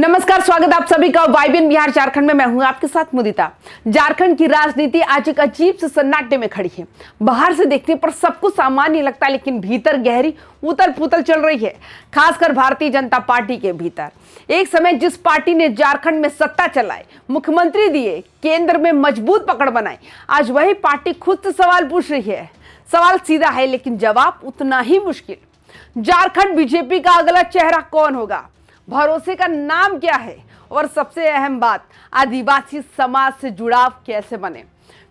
नमस्कार, स्वागत आप सभी का वाइबिन बिहार झारखंड में। मैं हूं आपके साथ मुदिता। झारखंड की राजनीति आज एक अजीब से सन्नाटे में खड़ी है। बाहर से देखने पर सब कुछ सामान्य लगता है, लेकिन भीतर गहरी उथल पुथल चल रही है, खासकर भारतीय जनता पार्टी के भीतर। एक समय जिस पार्टी ने झारखंड में सत्ता चलाई, मुख्यमंत्री दिए, केंद्र में मजबूत पकड़ बनाई, आज वही पार्टी खुद से सवाल पूछ रही है। सवाल सीधा है, लेकिन जवाब उतना ही मुश्किल। झारखंड बीजेपी का अगला चेहरा कौन होगा, भरोसे का नाम क्या है, और सबसे अहम बात, आदिवासी समाज से जुड़ाव कैसे बने।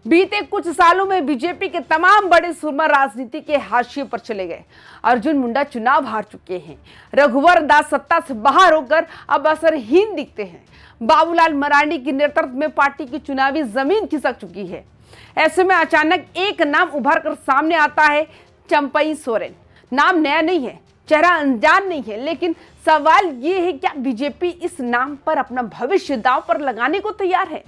बीते कुछ सालों में बीजेपी के तमाम बड़े सुरमा राजनीति के हाशिए पर चले गए। अर्जुन मुंडा चुनाव हार चुके हैं, रघुवर दास सत्ता से बाहर होकर अब असरहीन दिखते हैं, बाबूलाल मरांडी के नेतृत्व में पार्टी की चुनावी जमीन खिसक चुकी है। ऐसे में अचानक एक नाम उभर कर सामने आता है, चंपई सोरेन। नाम नया नहीं है, चेहरा अनजान नहीं है, लेकिन सवाल ये है, क्या बीजेपी इस नाम पर अपना भविष्य दांव पर लगाने को तैयार है?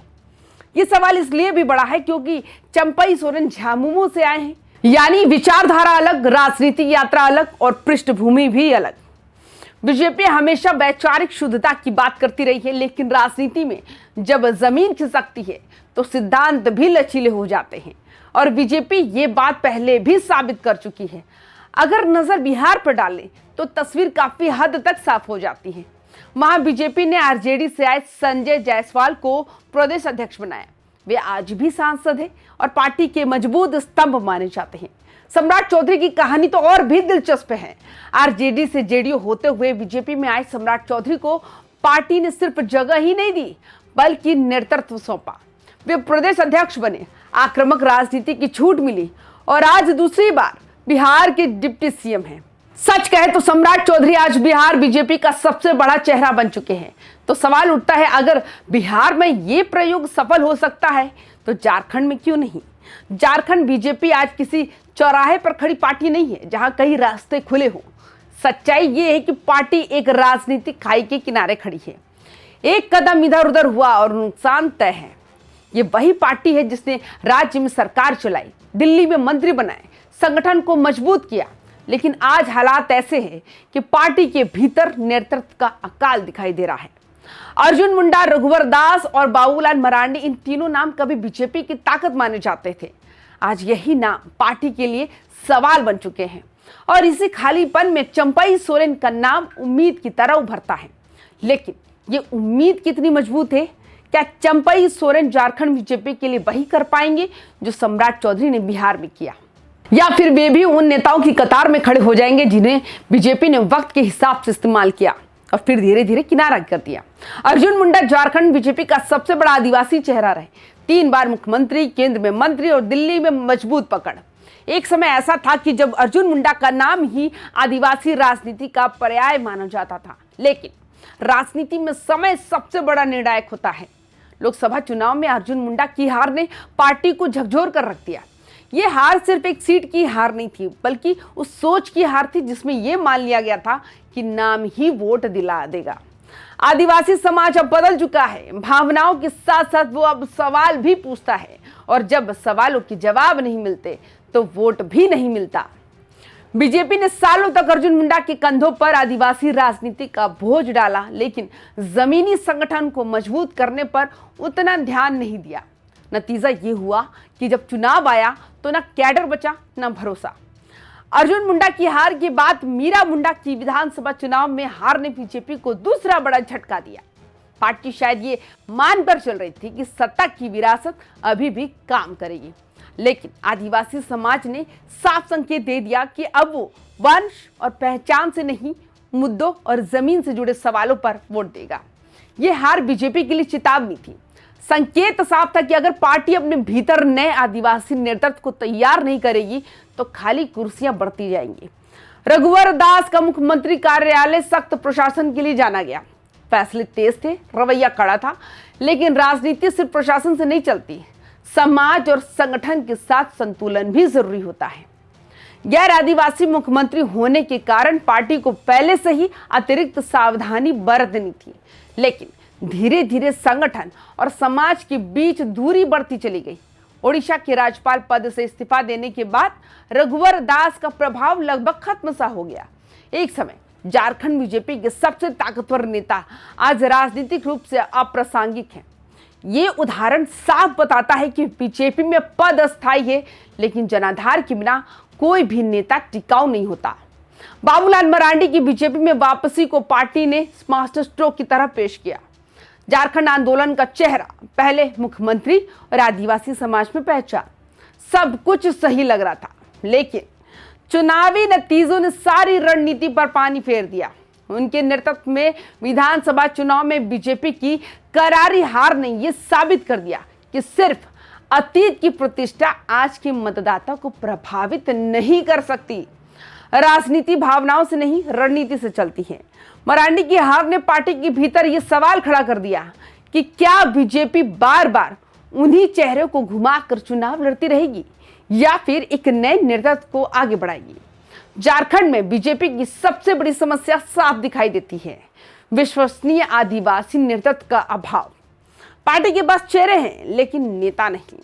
ये सवाल इसलिए भी बड़ा है क्योंकि चंपई सोरेन झामुमो से आए हैं, यानी विचारधारा अलग, राजनीतिक यात्रा अलग और पृष्ठभूमि भी अलग। बीजेपी हमेशा वैचारिक शुद्धता की बात करती रही है, लेकिन राजनीति में जब जमीन खिसकती है तो सिद्धांत भी लचीले हो जाते हैं, और बीजेपी ये बात पहले भी साबित कर चुकी है। अगर नजर बिहार पर डालें तो तस्वीर काफी हद तक साफ हो जाती है। वहां बीजेपी ने आरजेडी से आए संजय जायसवाल को प्रदेश अध्यक्ष बनाया। वे आज भी सांसद हैं और पार्टी के मजबूत स्तंभ माने जाते हैं। सम्राट चौधरी की कहानी तो और भी दिलचस्प है। आरजेडी से जेडीयू होते हुए बीजेपी में आए सम्राट चौधरी को पार्टी ने सिर्फ जगह ही नहीं दी, बल्कि नेतृत्व सौंपा। वे प्रदेश अध्यक्ष बने, आक्रामक राजनीति की छूट मिली और आज दूसरी बार बिहार के डिप्टी सीएम हैं। सच कहे तो सम्राट चौधरी आज बिहार बीजेपी का सबसे बड़ा चेहरा बन चुके हैं। तो सवाल उठता है, अगर बिहार में ये प्रयोग सफल हो सकता है तो झारखंड में क्यों नहीं? झारखंड बीजेपी आज किसी चौराहे पर खड़ी पार्टी नहीं है जहां कई रास्ते खुले हों। सच्चाई ये है कि पार्टी एक राजनीतिक खाई के किनारे खड़ी है। एक कदम इधर उधर हुआ और नुकसान तय है। ये वही पार्टी है जिसने राज्य में सरकार चलाई, दिल्ली में मंत्री बनाए, संगठन को मजबूत किया, लेकिन आज हालात ऐसे हैं कि पार्टी के भीतर नेतृत्व का अकाल दिखाई दे रहा है। अर्जुन मुंडा, रघुवर दास और बाबूलाल मरांडी, इन तीनों नाम कभी बीजेपी की ताकत माने जाते थे। आज यही नाम पार्टी के लिए सवाल बन चुके हैं, और इसी खालीपन में चंपई सोरेन का नाम उम्मीद की तरह उभरता है। लेकिन ये उम्मीद कितनी मजबूत है? क्या चंपई सोरेन झारखंड बीजेपी के लिए वही कर पाएंगे जो सम्राट चौधरी ने बिहार में किया, या फिर वे भी उन नेताओं की कतार में खड़े हो जाएंगे जिन्हें बीजेपी ने वक्त के हिसाब से इस्तेमाल किया और फिर धीरे धीरे किनारा कर दिया? अर्जुन मुंडा झारखंड बीजेपी का सबसे बड़ा आदिवासी चेहरा रहे, 3 बार मुख्यमंत्री, केंद्र में मंत्री और दिल्ली में मजबूत पकड़। एक समय ऐसा था कि जब अर्जुन मुंडा का नाम ही आदिवासी राजनीति का पर्याय माना जाता था। लेकिन राजनीति में समय सबसे बड़ा निर्णायक होता है। लोकसभा चुनाव में अर्जुन मुंडा की हार ने पार्टी को झकझोर कर रख दिया। ये हार सिर्फ एक सीट की हार नहीं थी, बल्कि उस सोच की हार थी जिसमें यह मान लिया गया था कि नाम ही वोट दिला देगा। आदिवासी समाज अब बदल चुका है। भावनाओं के साथ साथ वो अब सवाल भी पूछता है, और जब सवालों के जवाब नहीं मिलते तो वोट भी नहीं मिलता। बीजेपी ने सालों तक अर्जुन मुंडा के कंधों पर आदिवासी राजनीति का बोझ डाला, लेकिन जमीनी संगठन को मजबूत करने पर उतना ध्यान नहीं दिया। नतीजा ये हुआ कि जब चुनाव आया तो ना कैडर बचा, ना भरोसा। अर्जुन मुंडा की हार के बाद मीरा मुंडा की विधानसभा चुनाव में हार ने बीजेपी को दूसरा बड़ा झटका दिया। पार्टी शायद ये मानकर चल रही थी कि सत्ता की विरासत अभी भी काम करेगी, लेकिन आदिवासी समाज ने साफ संकेत दे दिया कि अब वो वंश और पहचान से नहीं, मुद्दों और जमीन से जुड़े सवालों पर वोट देगा। ये हार बीजेपी के लिए चेतावनी थी। संकेत साफ था कि अगर पार्टी अपने भीतर नए आदिवासी नेतृत्व को तैयार नहीं करेगी तो खाली कुर्सियां बढ़ती जाएंगी। रघुवर दास का मुख्यमंत्री कार्यालय सख्त प्रशासन के लिए जाना गया। फैसले तेज थे, रवैया कड़ा था, लेकिन राजनीति सिर्फ प्रशासन से नहीं चलती। समाज और संगठन के साथ संतुलन भी जरूरी होता है। गैर आदिवासी मुख्यमंत्री होने के कारण पार्टी को पहले से ही अतिरिक्त सावधानी बरतनी थी, लेकिन धीरे धीरे संगठन और समाज के बीच दूरी बढ़ती चली गई। ओडिशा के राज्यपाल पद से इस्तीफा देने के बाद रघुवर दास का प्रभाव लगभग खत्म सा हो गया। एक समय झारखंड बीजेपी के सबसे ताकतवर नेता आज राजनीतिक रूप से अप्रासंगिक हैं। ये उदाहरण साफ बताता है कि बीजेपी में पद अस्थायी है, लेकिन जनाधार के बिना कोई भी नेता टिकाऊ नहीं होता। बाबूलाल मरांडी की बीजेपी में वापसी को पार्टी ने मास्टर स्ट्रोक की तरह पेश किया। झारखंड आंदोलन का चेहरा पहले मुख्यमंत्री और आदिवासी समाज में पहचान, सब कुछ सही लग रहा था, लेकिन चुनावी नतीजों ने सारी रणनीति पर पानी फेर दिया। उनके नेतृत्व में विधानसभा चुनाव में बीजेपी की करारी हार ने यह साबित कर दिया कि सिर्फ अतीत की प्रतिष्ठा आज के मतदाता को प्रभावित नहीं कर सकती। राजनीति भावनाओं से नहीं, रणनीति से चलती है। मरांडी की हार ने पार्टी के भीतर यह सवाल खड़ा कर दिया कि क्या बीजेपी बार बार उन्हीं चेहरों को घुमाकर चुनाव लड़ती रहेगी या फिर एक नए नेतृत्व को आगे बढ़ाएगी। झारखंड में बीजेपी की सबसे बड़ी समस्या साफ दिखाई देती है, विश्वसनीय आदिवासी नेतृत्व का अभाव। पार्टी के पास चेहरे हैं लेकिन नेता नहीं,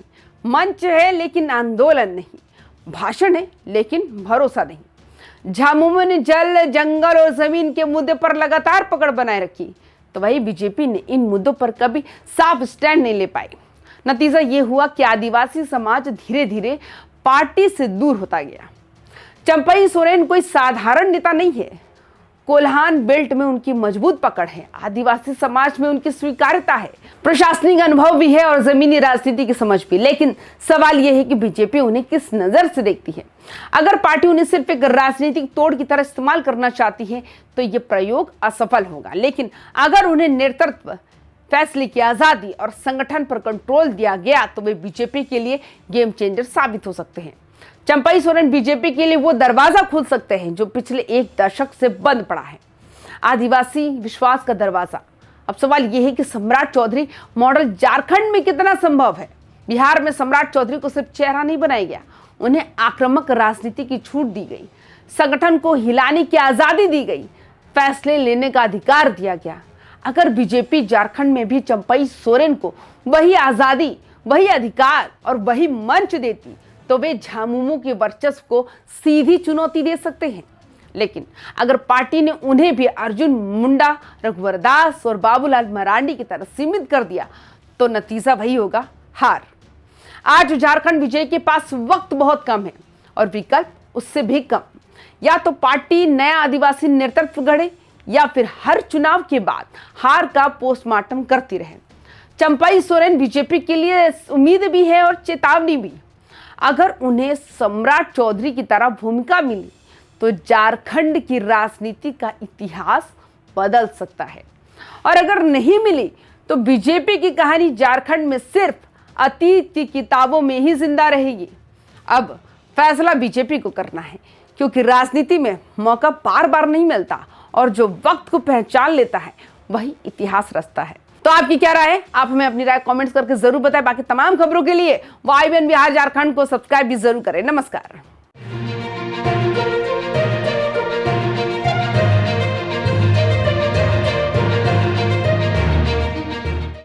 मंच है लेकिन आंदोलन नहीं, भाषण है लेकिन भरोसा नहीं। झामुमो ने जल, जंगल और जमीन के मुद्दे पर लगातार पकड़ बनाए रखी, तो वही बीजेपी ने इन मुद्दों पर कभी साफ स्टैंड नहीं ले पाई। नतीजा ये हुआ कि आदिवासी समाज धीरे धीरे पार्टी से दूर होता गया। चंपई सोरेन कोई साधारण नेता नहीं है। कोल्हान बेल्ट में उनकी मजबूत पकड़ है, आदिवासी समाज में उनकी स्वीकार्यता है, प्रशासनिक अनुभव भी है और जमीनी राजनीति की समझ भी। लेकिन सवाल यह है कि बीजेपी उन्हें किस नजर से देखती है। अगर पार्टी उन्हें सिर्फ एक राजनीतिक तोड़ की तरह इस्तेमाल करना चाहती है तो यह प्रयोग असफल होगा। लेकिन अगर उन्हें नेतृत्व, फैसले की आजादी और संगठन पर कंट्रोल दिया गया तो वे बीजेपी के लिए गेम चेंजर साबित हो सकते हैं। चंपई सोरेन बीजेपी के लिए वो दरवाजा खोल सकते हैं जो पिछले एक दशक से बंद पड़ा है, आदिवासी विश्वास का दरवाजा। अब सवाल यह है कि सम्राट चौधरी मॉडल झारखंड में कितना संभव है। बिहार में सम्राट चौधरी को सिर्फ चेहरा नहीं बनाया गया, उन्हें आक्रामक राजनीति की छूट दी गई, संगठन को हिलाने की आजादी दी गई, फैसले लेने का अधिकार दिया गया। अगर बीजेपी झारखंड में भी चंपई सोरेन को वही आजादी, वही अधिकार और वही मंच देती तो वे झामुमो के वर्चस्व को सीधी चुनौती दे सकते हैं। लेकिन अगर पार्टी ने उन्हें भी अर्जुन मुंडा, रघुवर दास और बाबूलाल मरांडी की तरह सीमित कर दिया तो नतीजा वही होगा, हार। आज झारखंड विजय के पास वक्त बहुत कम है और विकल्प उससे भी कम। या तो पार्टी नया आदिवासी नेतृत्व गढ़े या फिर हर चुनाव के बाद हार का पोस्टमार्टम करती रहे। चंपई सोरेन बीजेपी के लिए उम्मीद भी है और चेतावनी भी। अगर उन्हें सम्राट चौधरी की तरह भूमिका मिली तो झारखंड की राजनीति का इतिहास बदल सकता है, और अगर नहीं मिली तो बीजेपी की कहानी झारखंड में सिर्फ अतीत की किताबों में ही जिंदा रहेगी। अब फैसला बीजेपी को करना है, क्योंकि राजनीति में मौका बार बार नहीं मिलता और जो वक्त को पहचान लेता है वही इतिहास रचता है। तो आपकी क्या राय है? आप हमें अपनी राय कमेंट्स करके जरूर बताएं। बाकी तमाम खबरों के लिए YBN बिहार झारखंड को सब्सक्राइब भी जरूर करें। नमस्कार।